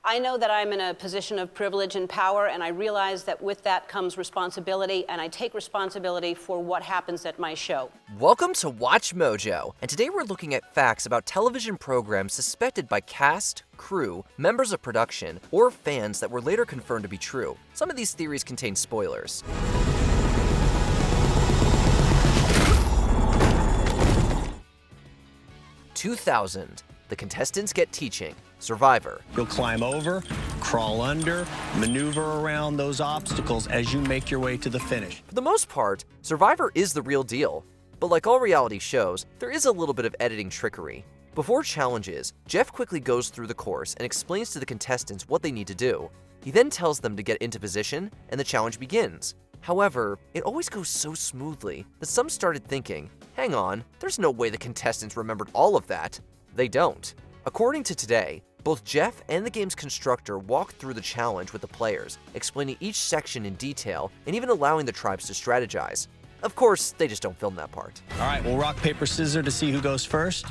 I know that I'm in a position of privilege and power, and I realize that with that comes responsibility, and I take responsibility for what happens at my show. Welcome to Watch Mojo, and today we're looking at facts about television programs suspected by cast, crew, members of production, or fans that were later confirmed to be true. Some of these theories contain spoilers. (2000) The contestants get teaching. Survivor. You'll climb over, crawl under, maneuver around those obstacles as you make your way to the finish. For the most part, Survivor is the real deal. But like all reality shows, there is a little bit of editing trickery. Before challenges, Jeff quickly goes through the course and explains to the contestants what they need to do. He then tells them to get into position, and the challenge begins. However, it always goes so smoothly that some started thinking, hang on, there's no way the contestants remembered all of that. They don't. According to Today, both Jeff and the game's constructor walked through the challenge with the players, explaining each section in detail and even allowing the tribes to strategize. Of course, they just don't film that part. All right, we'll rock, paper, scissors to see who goes first.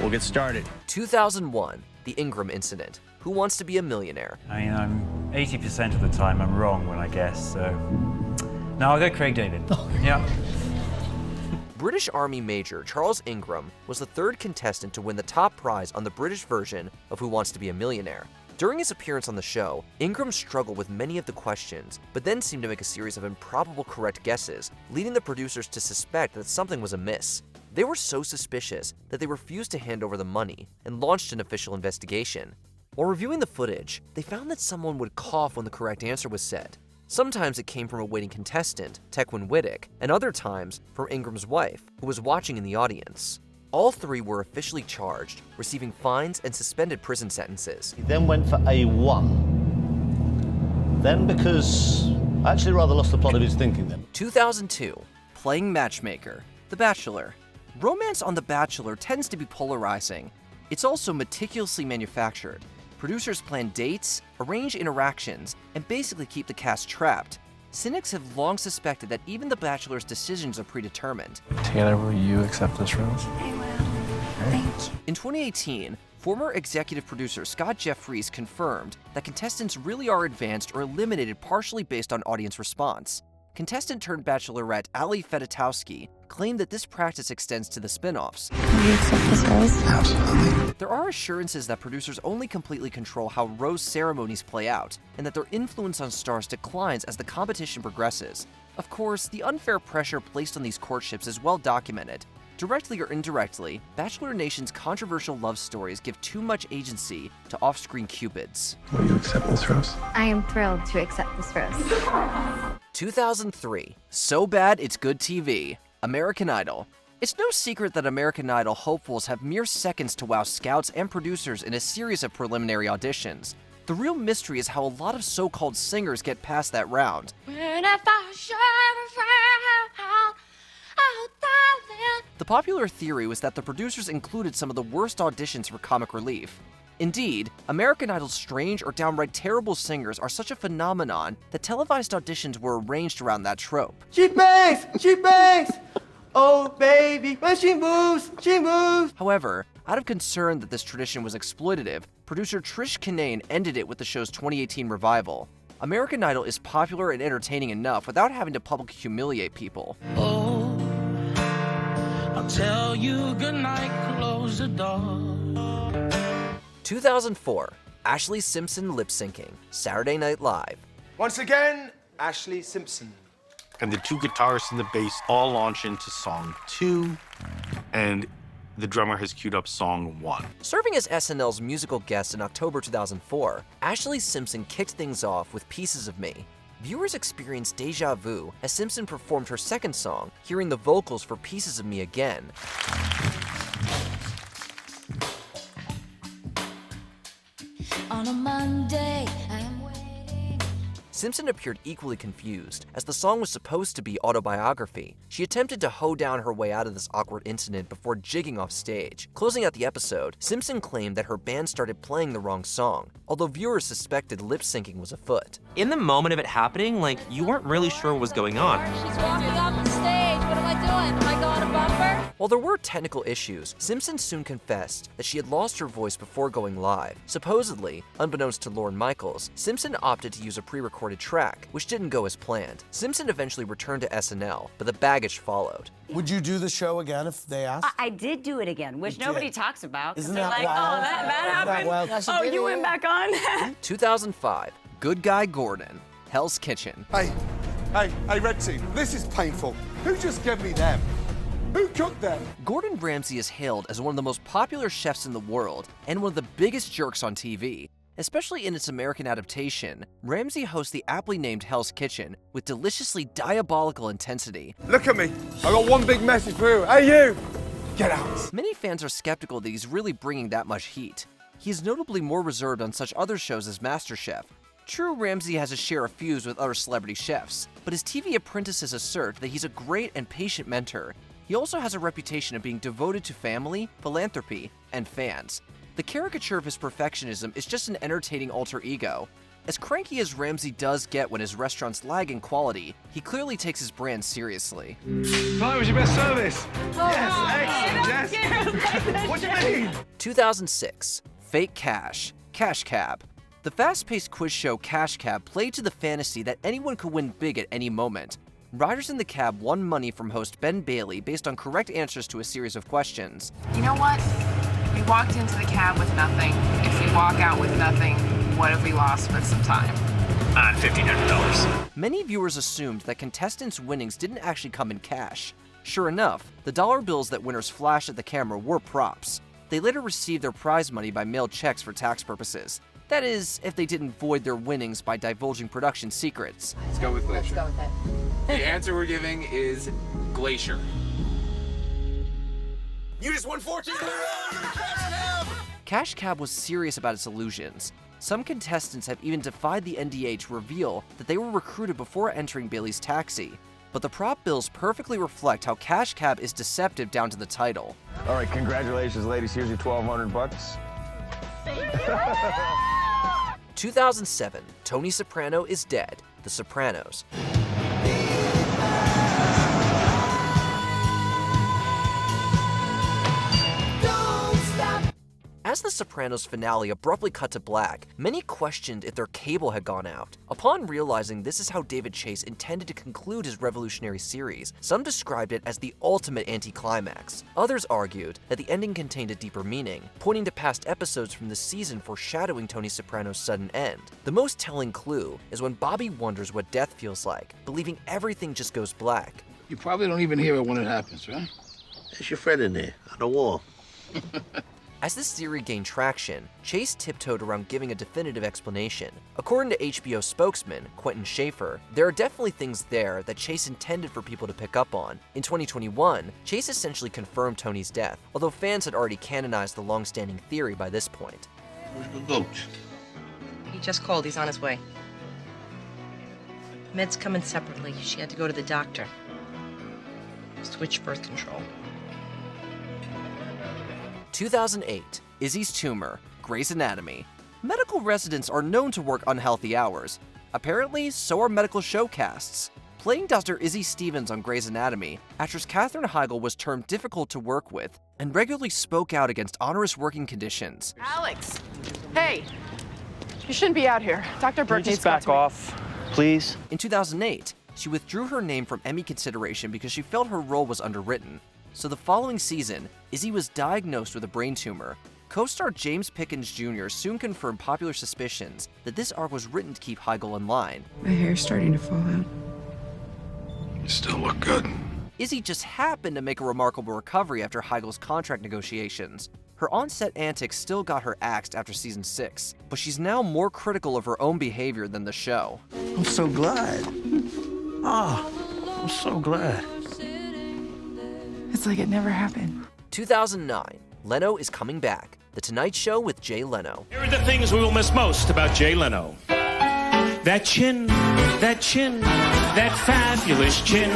We'll get started. 2001, the Ingram incident. Who wants to be a millionaire? I mean, I'm 80% of the time I'm wrong when I guess, so... No, I'll go Craig David. Yeah. British Army Major Charles Ingram was the third contestant to win the top prize on the British version of Who Wants to Be a Millionaire. During his appearance on the show, Ingram struggled with many of the questions, but then seemed to make a series of improbable correct guesses, leading the producers to suspect that something was amiss. They were so suspicious that they refused to hand over the money and launched an official investigation. While reviewing the footage, they found that someone would cough when the correct answer was said. Sometimes it came from a waiting contestant, Tequin Whittick, and other times from Ingram's wife, who was watching in the audience. All three were officially charged, receiving fines and suspended prison sentences. He then went for A1. Then, because I actually rather lost the plot of his thinking then. 2002, playing matchmaker, The Bachelor. Romance on The Bachelor tends to be polarizing. It's also meticulously manufactured. Producers plan dates, arrange interactions, and basically keep the cast trapped. Cynics have long suspected that even The Bachelor's decisions are predetermined. Taylor, will you accept this rose? I will. Thank you. In 2018, former executive producer Scott Jeffries confirmed that contestants really are advanced or eliminated partially based on audience response. Contestant-turned-bachelorette Ali Fedotowsky claimed that this practice extends to the spin-offs. Will you accept this rose? Absolutely. There are assurances that producers only completely control how rose ceremonies play out, and that their influence on stars declines as the competition progresses. Of course, the unfair pressure placed on these courtships is well documented. Directly or indirectly, Bachelor Nation's controversial love stories give too much agency to off-screen cupids. Will you accept this rose? I am thrilled to accept this rose. 2003, So Bad It's Good TV, American Idol. It's no secret that American Idol hopefuls have mere seconds to wow scouts and producers in a series of preliminary auditions. The real mystery is how a lot of so-called singers get past that round. The popular theory was that the producers included some of the worst auditions for comic relief. Indeed, American Idol's strange or downright terrible singers are such a phenomenon that televised auditions were arranged around that trope. She bangs, oh baby, when she moves. However, out of concern that this tradition was exploitative, producer Trish Kinane ended it with the show's 2018 revival. American Idol is popular and entertaining enough without having to publicly humiliate people. Oh, I'll tell you goodnight, close the door. 2004, Ashlee Simpson lip-syncing, Saturday Night Live. Once again, Ashlee Simpson. And the two guitarists and the bass all launch into song 2, and the drummer has queued up song 1. Serving as SNL's musical guest in October 2004, Ashlee Simpson kicked things off with Pieces of Me. Viewers experienced deja vu as Simpson performed her second song, hearing the vocals for Pieces of Me again. On a Monday, I am waiting. Simpson appeared equally confused, as the song was supposed to be autobiography. She attempted to hoe down her way out of this awkward incident before jigging off stage. Closing out the episode, Simpson claimed that her band started playing the wrong song, although viewers suspected lip-syncing was afoot. In the moment of it happening, like, you weren't really sure what was going on. She's walking off the stage. What am I doing? Am I going to bumper? While there were technical issues, Simpson soon confessed that she had lost her voice before going live. Supposedly, unbeknownst to Lorne Michaels, Simpson opted to use a pre-recorded track, which didn't go as planned. Simpson eventually returned to SNL, but the baggage followed. Would you do the show again if they asked? I did do it again, which nobody talks about. Isn't they're that like, wild? oh, that happened? Wild? Oh, you went back on? 2005, Good Guy Gordon, Hell's Kitchen. Hey, Red Team, this is painful. Who just gave me them? Who cooked them? Gordon Ramsay is hailed as one of the most popular chefs in the world and one of the biggest jerks on TV. Especially in its American adaptation, Ramsay hosts the aptly named Hell's Kitchen with deliciously diabolical intensity. Look at me. I got one big message for you. Hey, you! Get out. Many fans are skeptical that he's really bringing that much heat. He is notably more reserved on such other shows as MasterChef. True, Ramsay has a share of feuds with other celebrity chefs, but his TV apprentices assert that he's a great and patient mentor. He also has a reputation of being devoted to family, philanthropy, and fans. The caricature of his perfectionism is just an entertaining alter ego. As cranky as Ramsay does get when his restaurants lag in quality, he clearly takes his brand seriously. How was your best service? Yes, excellent, Jess. What do you mean? 2006, Fake Cash, Cash Cab. The fast-paced quiz show Cash Cab played to the fantasy that anyone could win big at any moment. Riders in the cab won money from host Ben Bailey based on correct answers to a series of questions. You know what? We walked into the cab with nothing. If we walk out with nothing, what have we lost but some time? $1,500. Many viewers assumed that contestants' winnings didn't actually come in cash. Sure enough, the dollar bills that winners flashed at the camera were props. They later received their prize money by mailed checks for tax purposes. That is, if they didn't void their winnings by divulging production secrets. Let's go with Glacier. Let's go with it. The answer we're giving is Glacier. You just won 14 in a row. You're the Cash Cab. Cash Cab was serious about its illusions. Some contestants have even defied the NDA to reveal that they were recruited before entering Bailey's taxi. But the prop bills perfectly reflect how Cash Cab is deceptive down to the title. All right, congratulations, ladies. Here's your $1,200. Thank you. 2007, Tony Soprano is dead. The Sopranos. As The Sopranos finale abruptly cut to black, many questioned if their cable had gone out. Upon realizing this is how David Chase intended to conclude his revolutionary series, some described it as the ultimate anticlimax. Others argued that the ending contained a deeper meaning, pointing to past episodes from the season foreshadowing Tony Soprano's sudden end. The most telling clue is when Bobby wonders what death feels like, believing everything just goes black. You probably don't even hear it when it happens, right? There's your friend in there, on the wall. As this theory gained traction, Chase tiptoed around giving a definitive explanation. According to HBO spokesman Quentin Schaefer, there are definitely things there that Chase intended for people to pick up on. In 2021, Chase essentially confirmed Tony's death, although fans had already canonized the long-standing theory by this point. Where's the goat? He just called. He's on his way. Meds coming separately. She had to go to the doctor. Switch birth control. 2008, Izzy's tumor, Grey's Anatomy. Medical residents are known to work unhealthy hours. Apparently, so are medical showcasts. Playing Dr. Izzy Stevens on Grey's Anatomy, actress Katherine Heigl was termed difficult to work with and regularly spoke out against onerous working conditions. Alex, hey, you shouldn't be out here. Dr. Burke needs to back off, please. In 2008, she withdrew her name from Emmy consideration because she felt her role was underwritten. So the following season, Izzy was diagnosed with a brain tumor. Co-star James Pickens Jr. soon confirmed popular suspicions that this arc was written to keep Heigl in line. My hair's starting to fall out. You still look good. Izzy just happened to make a remarkable recovery after Heigl's contract negotiations. Her on-set antics still got her axed after season 6, but she's now more critical of her own behavior than the show. I'm so glad. I'm so glad. It's like it never happened. 2009, Leno is coming back. The Tonight Show with Jay Leno. Here are the things we will miss most about Jay Leno. That chin, That chin, that fabulous chin.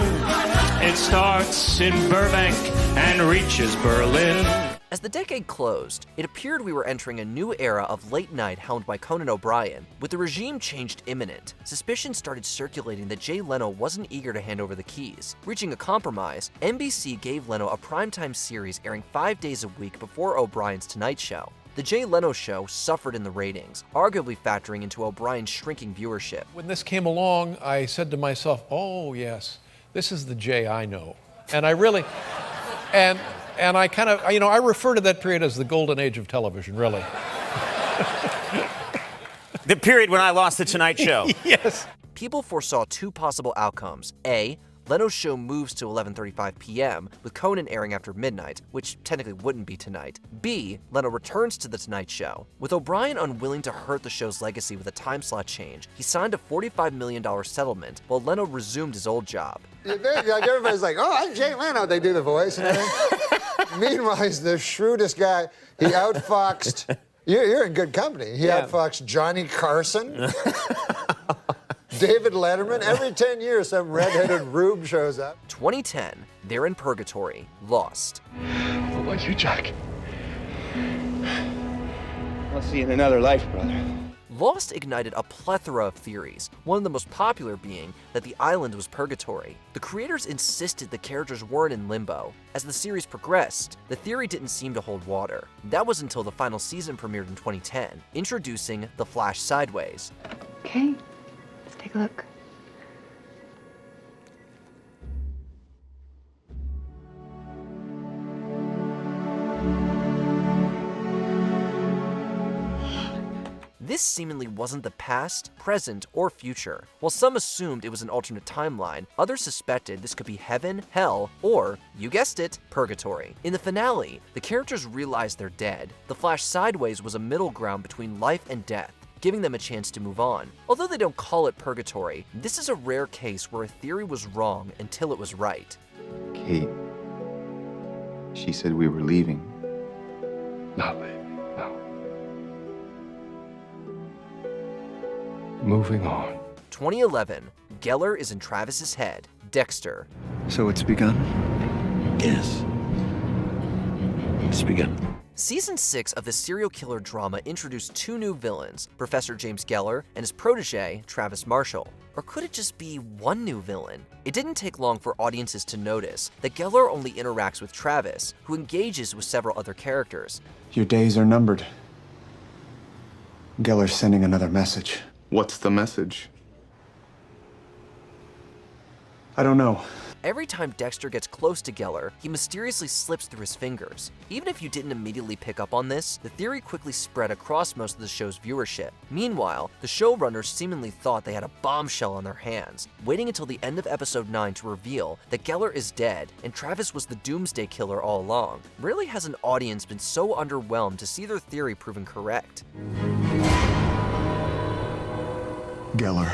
It starts in Burbank and reaches Berlin. As the decade closed, it appeared we were entering a new era of late night helmed by Conan O'Brien. With the regime change imminent, suspicion started circulating that Jay Leno wasn't eager to hand over the keys. Reaching a compromise, NBC gave Leno a primetime series airing 5 days a week before O'Brien's Tonight Show. The Jay Leno Show suffered in the ratings, arguably factoring into O'Brien's shrinking viewership. When this came along, I said to myself, oh yes, this is the Jay I know. And I really, and I kind of, I refer to that period as the golden age of television, really. The period when I lost the Tonight Show. Yes. People foresaw two possible outcomes. A, Leno's show moves to 11:35 p.m., with Conan airing after midnight, which technically wouldn't be tonight. B, Leno returns to The Tonight Show. With O'Brien unwilling to hurt the show's legacy with a time slot change, he signed a $45 million settlement, while Leno resumed his old job. Everybody's like, oh, I'm Jay Leno. They do the voice and everything. Meanwhile, he's the shrewdest guy. He outfoxed, you're in good company. He outfoxed Johnny Carson. David Letterman. Every 10 years, some redheaded rube shows up. 2010, they're in purgatory, lost. What about you, Jack? I'll see you in another life, brother. Lost ignited a plethora of theories, one of the most popular being that the island was purgatory. The creators insisted the characters weren't in limbo. As the series progressed, the theory didn't seem to hold water. That was until the final season premiered in 2010, introducing The Flash Sideways. Okay, let's take a look. This seemingly wasn't the past, present, or future. While some assumed it was an alternate timeline, others suspected this could be heaven, hell, or, you guessed it, purgatory. In the finale, the characters realized they're dead. The Flash Sideways was a middle ground between life and death, giving them a chance to move on. Although they don't call it purgatory, this is a rare case where a theory was wrong until it was right. Kate, she said we were leaving. Not leaving, no. Moving on. 2011, Geller is in Travis's head. Dexter. So it's begun? Yes. It's begun. Season 6 of the serial killer drama introduced two new villains, Professor James Geller and his protege, Travis Marshall. Or could it just be one new villain? It didn't take long for audiences to notice that Geller only interacts with Travis, who engages with several other characters. Your days are numbered. Geller's sending another message. What's the message? I don't know. Every time Dexter gets close to Geller, he mysteriously slips through his fingers. Even if you didn't immediately pick up on this, the theory quickly spread across most of the show's viewership. Meanwhile, the showrunners seemingly thought they had a bombshell on their hands, waiting until the end of episode 9 to reveal that Geller is dead and Travis was the doomsday killer all along. Rarely has an audience been so underwhelmed to see their theory proven correct. Geller.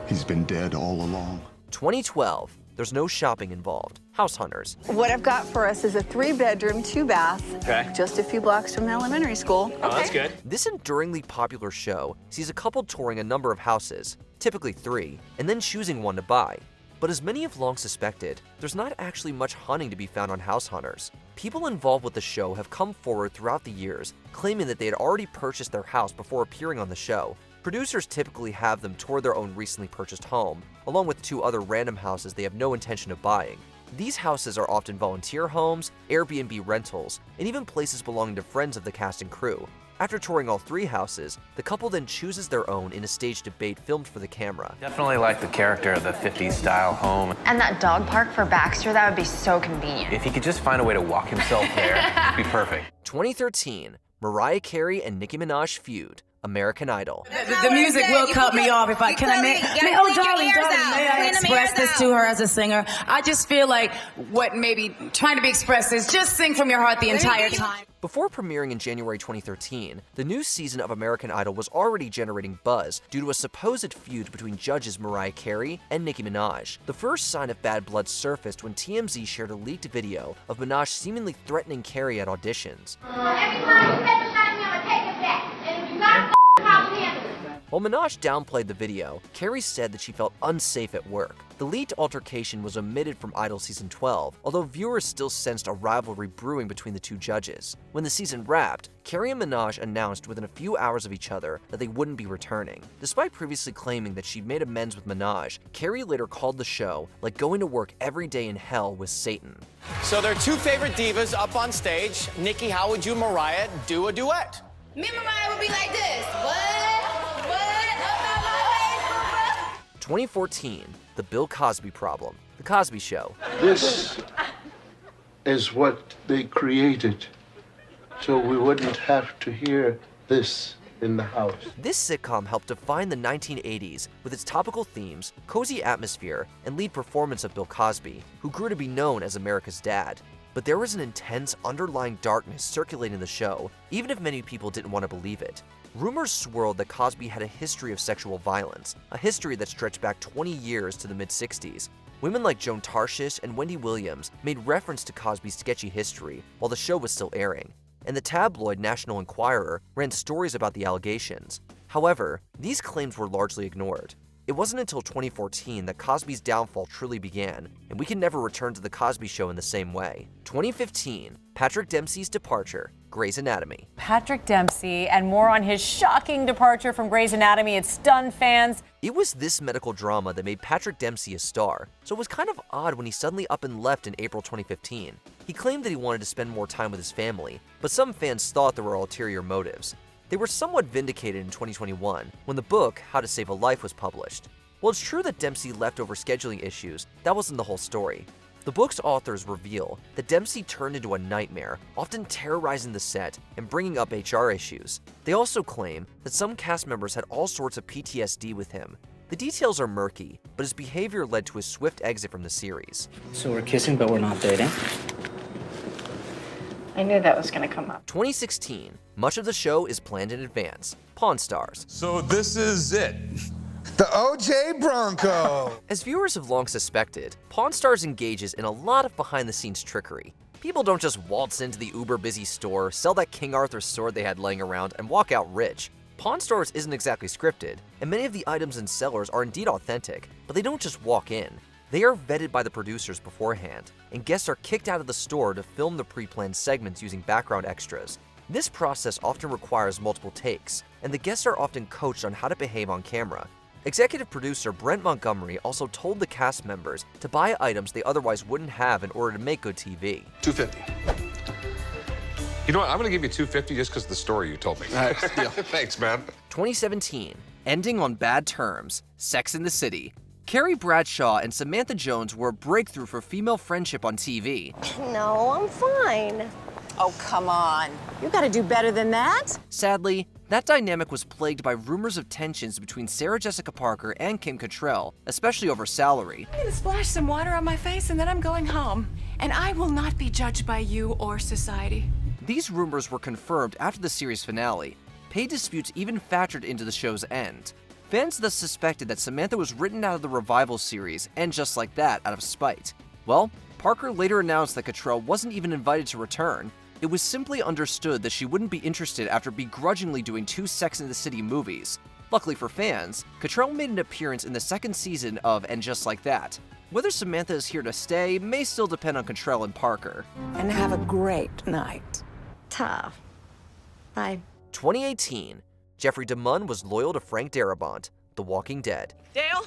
He's been dead all along. 2012. There's no shopping involved. House hunters. What I've got for us is a 3-bedroom, 2-bath, Okay. just a few blocks from elementary school. Oh, that's good. This enduringly popular show sees a couple touring a number of houses, typically 3, and then choosing one to buy. But as many have long suspected, there's not actually much hunting to be found on House Hunters. People involved with the show have come forward throughout the years, claiming that they had already purchased their house before appearing on the show. Producers typically have them tour their own recently purchased home, along with 2 other random houses they have no intention of buying. These houses are often volunteer homes, Airbnb rentals, and even places belonging to friends of the cast and crew. After touring all 3 houses, the couple then chooses their own in a staged debate filmed for the camera. Definitely like the character of the 50s style home. And that dog park for Baxter, that would be so convenient. If he could just find a way to walk himself there, it'd be perfect. 2013, Mariah Carey and Nicki Minaj feud. American Idol. The music will cut me off if I can. May I express this to her as a singer? I just feel like what maybe trying to be expressed is just sing from your heart the entire time. Before premiering in January 2013, the new season of American Idol was already generating buzz due to a supposed feud between judges Mariah Carey and Nicki Minaj. The first sign of bad blood surfaced when TMZ shared a leaked video of Minaj seemingly threatening Carey at auditions. While Minaj downplayed the video, Carey said that she felt unsafe at work. The leaked altercation was omitted from Idol Season 12, although viewers still sensed a rivalry brewing between the two judges. When the season wrapped, Carey and Minaj announced within a few hours of each other that they wouldn't be returning. Despite previously claiming that she'd made amends with Minaj, Carey later called the show like going to work every day in hell with Satan. So their two favorite divas up on stage. Nikki, how would you and Mariah do a duet? Me and Mariah would be like this. What? 2014, The Bill Cosby Problem, The Cosby Show. This is what they created, so we wouldn't have to hear this in the house. This sitcom helped define the 1980s with its topical themes, cozy atmosphere, and lead performance of Bill Cosby, who grew to be known as America's dad. But there was an intense underlying darkness circulating the show, even if many people didn't want to believe it. Rumors swirled that Cosby had a history of sexual violence, a history that stretched back 20 years to the mid-60s. Women like Joan Tarshish and Wendy Williams made reference to Cosby's sketchy history while the show was still airing, and the tabloid National Enquirer ran stories about the allegations. However, these claims were largely ignored. It wasn't until 2014 that Cosby's downfall truly began, and we can never return to The Cosby Show in the same way. 2015, Patrick Dempsey's departure, Grey's Anatomy. Patrick Dempsey, and more on his shocking departure from Grey's Anatomy. It stunned fans. It was this medical drama that made Patrick Dempsey a star, so it was kind of odd when he suddenly up and left in April 2015. He claimed that he wanted to spend more time with his family, but some fans thought there were ulterior motives. They were somewhat vindicated in 2021 when the book How to Save a Life was published. While it's true that Dempsey left over scheduling issues, that wasn't the whole story. The book's authors reveal that Dempsey turned into a nightmare, often terrorizing the set and bringing up HR issues. They also claim that some cast members had all sorts of PTSD with him. The details are murky, but his behavior led to his swift exit from the series. So we're kissing, but we're not dating? I knew that was going to come up. 2016, much of the show is planned in advance. Pawn Stars. So this is it. The OJ Bronco. As viewers have long suspected, Pawn Stars engages in a lot of behind-the-scenes trickery. People don't just waltz into the uber-busy store, sell that King Arthur sword they had laying around, and walk out rich. Pawn Stars isn't exactly scripted, and many of the items and sellers are indeed authentic, but they don't just walk in. They are vetted by the producers beforehand, and guests are kicked out of the store to film the pre-planned segments using background extras. This process often requires multiple takes, and the guests are often coached on how to behave on camera. Executive producer Brent Montgomery also told the cast members to buy items they otherwise wouldn't have in order to make good TV. $250. You know what? I'm going to give you $250 just because of the story you told me. Thanks, man. 2017, ending on bad terms, Sex in the City. Carrie Bradshaw and Samantha Jones were a breakthrough for female friendship on TV. No, I'm fine. Oh, come on. You gotta do better than that. Sadly, that dynamic was plagued by rumors of tensions between Sarah Jessica Parker and Kim Cattrall, especially over salary. I'm gonna splash some water on my face and then I'm going home. And I will not be judged by you or society. These rumors were confirmed after the series finale. Pay disputes even factored into the show's end. Fans thus suspected that Samantha was written out of the revival series, and just like that, out of spite. Well, Parker later announced that Cattrall wasn't even invited to return. It was simply understood that she wouldn't be interested after begrudgingly doing 2 Sex and the City movies. Luckily for fans, Cattrall made an appearance in the 2nd season of And Just Like That. Whether Samantha is here to stay may still depend on Cattrall and Parker. And have a great night. Tough. Bye. 2018, Jeffrey DeMunn was loyal to Frank Darabont, The Walking Dead. Dale?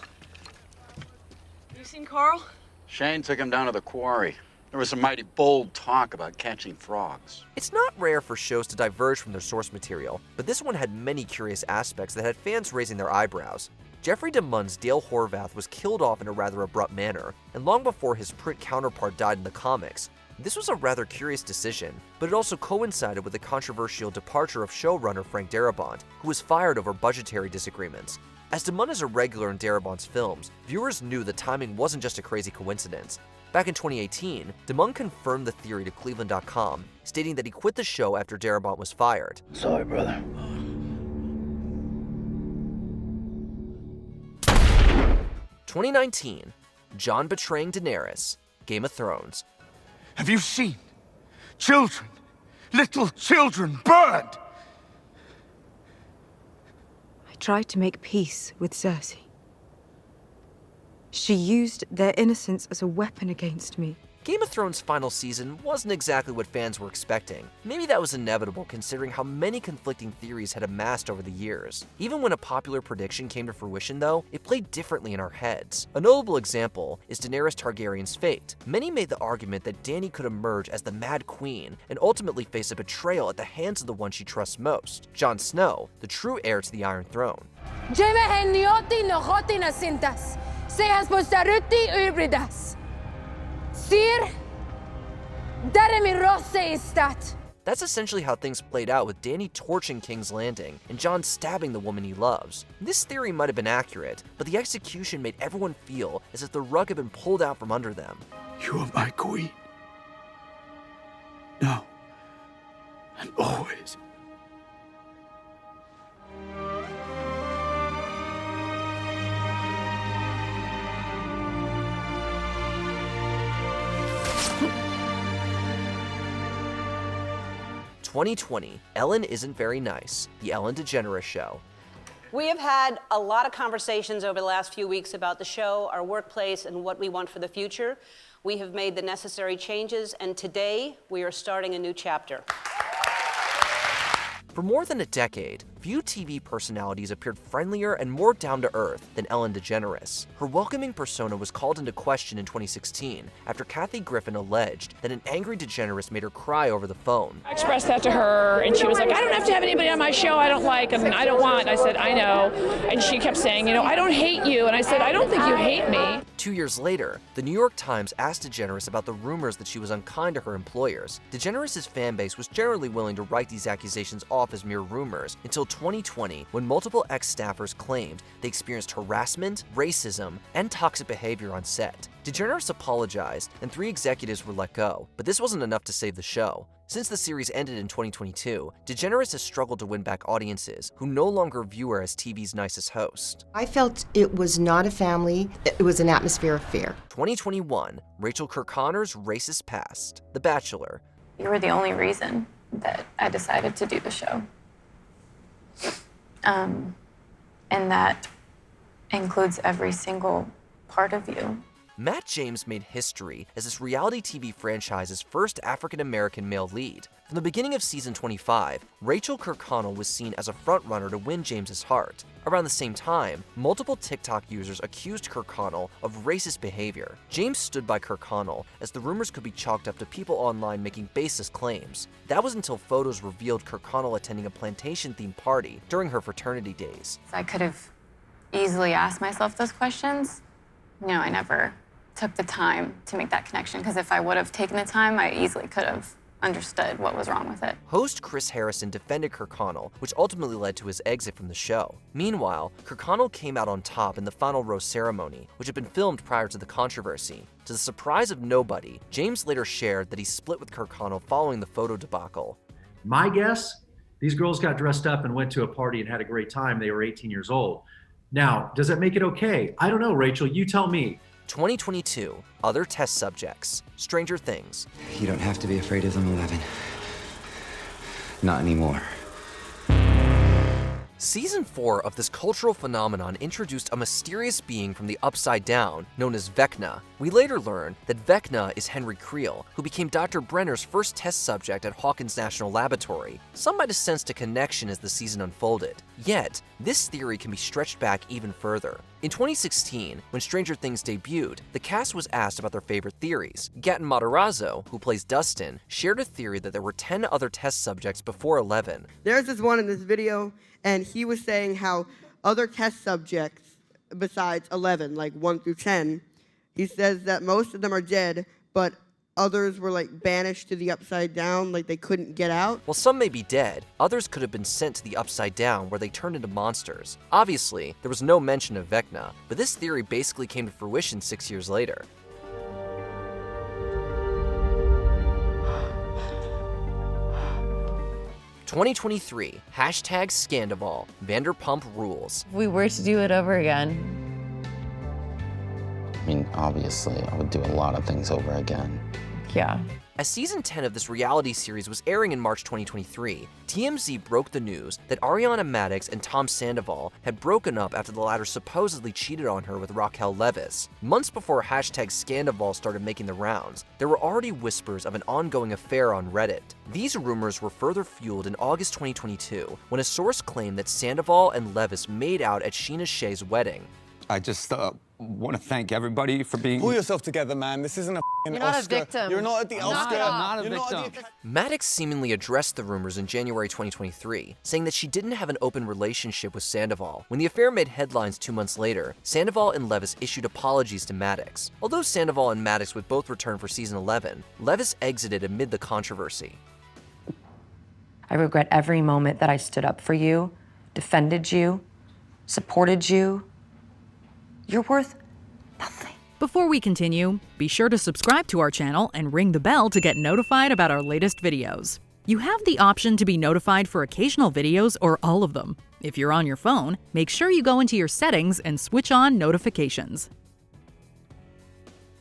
You seen Carl? Shane took him down to the quarry. There was some mighty bold talk about catching frogs. It's not rare for shows to diverge from their source material, but this one had many curious aspects that had fans raising their eyebrows. Jeffrey DeMunn's Dale Horvath was killed off in a rather abrupt manner, and long before his print counterpart died in the comics, This was a rather curious decision, but it also coincided with the controversial departure of showrunner Frank Darabont, who was fired over budgetary disagreements. As DeMunn is a regular in Darabont's films, viewers knew the timing wasn't just a crazy coincidence. Back in 2018, DeMunn confirmed the theory to Cleveland.com, stating that he quit the show after Darabont was fired. Sorry, brother. 2019, Jon betraying Daenerys, Game of Thrones. Have you seen children, little children burned? I tried to make peace with Cersei. She used their innocence as a weapon against me. Game of Thrones' final season wasn't exactly what fans were expecting. Maybe that was inevitable considering how many conflicting theories had amassed over the years. Even when a popular prediction came to fruition though, it played differently in our heads. A notable example is Daenerys Targaryen's fate. Many made the argument that Dany could emerge as the Mad Queen and ultimately face a betrayal at the hands of the one she trusts most, Jon Snow, the true heir to the Iron Throne. That's essentially how things played out with Dany torching King's Landing and Jon stabbing the woman he loves. This theory might have been accurate, but the execution made everyone feel as if the rug had been pulled out from under them. You are my queen. Now and always. In 2020, Ellen Isn't Very Nice, The Ellen DeGeneres Show. We have had a lot of conversations over the last few weeks about the show, our workplace, and what we want for the future. We have made the necessary changes, and today we are starting a new chapter. For more than a decade, few TV personalities appeared friendlier and more down-to-earth than Ellen DeGeneres. Her welcoming persona was called into question in 2016 after Kathy Griffin alleged that an angry DeGeneres made her cry over the phone. I expressed that to her, and she was like, I don't have to have anybody on my show I don't like and I don't want. And I said, I know. And she kept saying, I don't hate you. And I said, I don't think you hate me. 2 years later, the New York Times asked DeGeneres about the rumors that she was unkind to her employers. DeGeneres' fan base was generally willing to write these accusations off as mere rumors until 2020, when multiple ex-staffers claimed they experienced harassment, racism, and toxic behavior on set. DeGeneres apologized, and 3 executives were let go, but this wasn't enough to save the show. Since the series ended in 2022, DeGeneres has struggled to win back audiences who no longer view her as TV's nicest host. I felt it was not a family, it was an atmosphere of fear. 2021, Rachel Kirkconnell's racist past, The Bachelor. You were the only reason that I decided to do the show. And that includes every single part of you. Matt James made history as this reality TV franchise's first African-American male lead. From the beginning of season 25, Rachel Kirkconnell was seen as a frontrunner to win James's heart. Around the same time, multiple TikTok users accused Kirkconnell of racist behavior. James stood by Kirkconnell as the rumors could be chalked up to people online making baseless claims. That was until photos revealed Kirkconnell attending a plantation-themed party during her fraternity days. I could have easily asked myself those questions. I never took the time to make that connection, because if I would have taken the time, I easily could have understood what was wrong with it. Host Chris Harrison defended Kirkconnell, which ultimately led to his exit from the show. Meanwhile, Kirkconnell came out on top in the final rose ceremony, which had been filmed prior to the controversy. To the surprise of nobody, James later shared that he split with Kirkconnell following the photo debacle. My guess, these girls got dressed up and went to a party and had a great time. They were 18 years old. Now, does that make it okay? I don't know, Rachel, you tell me. 2022, other test subjects, Stranger Things. You don't have to be afraid of them, 11. Not anymore. Season 4 of this cultural phenomenon introduced a mysterious being from the Upside Down, known as Vecna. We later learned that Vecna is Henry Creel, who became Dr. Brenner's first test subject at Hawkins National Laboratory. Some might have sensed a connection as the season unfolded. Yet, this theory can be stretched back even further. In 2016, when Stranger Things debuted, the cast was asked about their favorite theories. Gaten Matarazzo, who plays Dustin, shared a theory that there were 10 other test subjects before 11. There's this one in this video, and he was saying how other test subjects besides 11, like 1 through 10, he says that most of them are dead, but others were like banished to the Upside Down, like they couldn't get out. While some may be dead, others could have been sent to the Upside Down where they turned into monsters. Obviously, there was no mention of Vecna, but this theory basically came to fruition 6 years later. #2023, #Scandival, Vanderpump Rules. If we were to do it over again. I mean, obviously, I would do a lot of things over again. Yeah. As season 10 of this reality series was airing in March 2023, TMZ broke the news that Ariana Madix and Tom Sandoval had broken up after the latter supposedly cheated on her with Raquel Leviss. Months before #Scandival started making the rounds, there were already whispers of an ongoing affair on Reddit. These rumors were further fueled in August 2022 when a source claimed that Sandoval and Leviss made out at Sheena Shea's wedding. I just want to thank everybody for being... Pull yourself together, man. This isn't a You're not Oscar. a victim. You're not at the Oscar. I'm not a You're victim. Not at the... Madix seemingly addressed the rumors in January 2023, saying that she didn't have an open relationship with Sandoval. When the affair made headlines 2 months later, Sandoval and Leviss issued apologies to Madix. Although Sandoval and Madix would both return for season 11, Leviss exited amid the controversy. I regret every moment that I stood up for you, defended you, supported you. You're worth nothing. Before we continue, be sure to subscribe to our channel and ring the bell to get notified about our latest videos. You have the option to be notified for occasional videos or all of them. If you're on your phone, make sure you go into your settings and switch on notifications.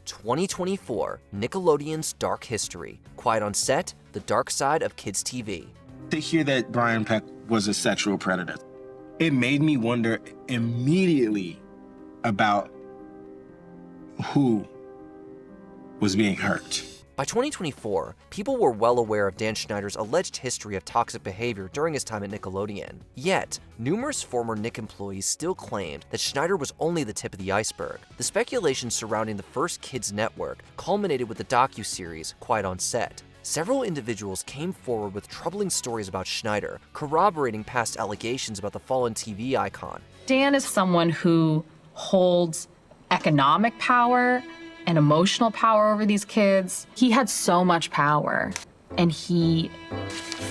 2024, Nickelodeon's Dark History. Quiet on Set, The Dark Side of Kids TV. To hear that Brian Peck was a sexual predator, it made me wonder immediately about who was being hurt. By 2024, people were well aware of Dan Schneider's alleged history of toxic behavior during his time at Nickelodeon. Yet, numerous former Nick employees still claimed that Schneider was only the tip of the iceberg. The speculation surrounding the first kids network culminated with the docuseries Quiet on Set. Several individuals came forward with troubling stories about Schneider, corroborating past allegations about the fallen TV icon. Dan is someone who holds economic power and emotional power over these kids. He had so much power, and he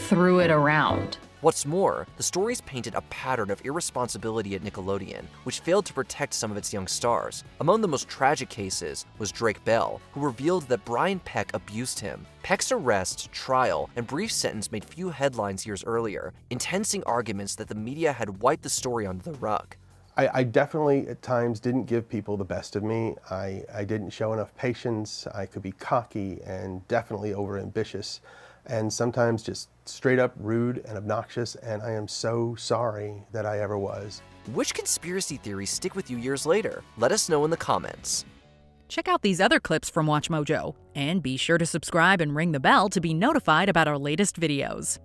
threw it around. What's more, the stories painted a pattern of irresponsibility at Nickelodeon, which failed to protect some of its young stars. Among the most tragic cases was Drake Bell, who revealed that Brian Peck abused him. Peck's arrest, trial, and brief sentence made few headlines years earlier, intensing arguments that the media had wiped the story under the rug. I definitely at times didn't give people the best of me. I didn't show enough patience. I could be cocky and definitely overambitious, and sometimes just straight up rude and obnoxious, and I am so sorry that I ever was. Which conspiracy theories stick with you years later? Let us know in the comments. Check out these other clips from WatchMojo, and be sure to subscribe and ring the bell to be notified about our latest videos.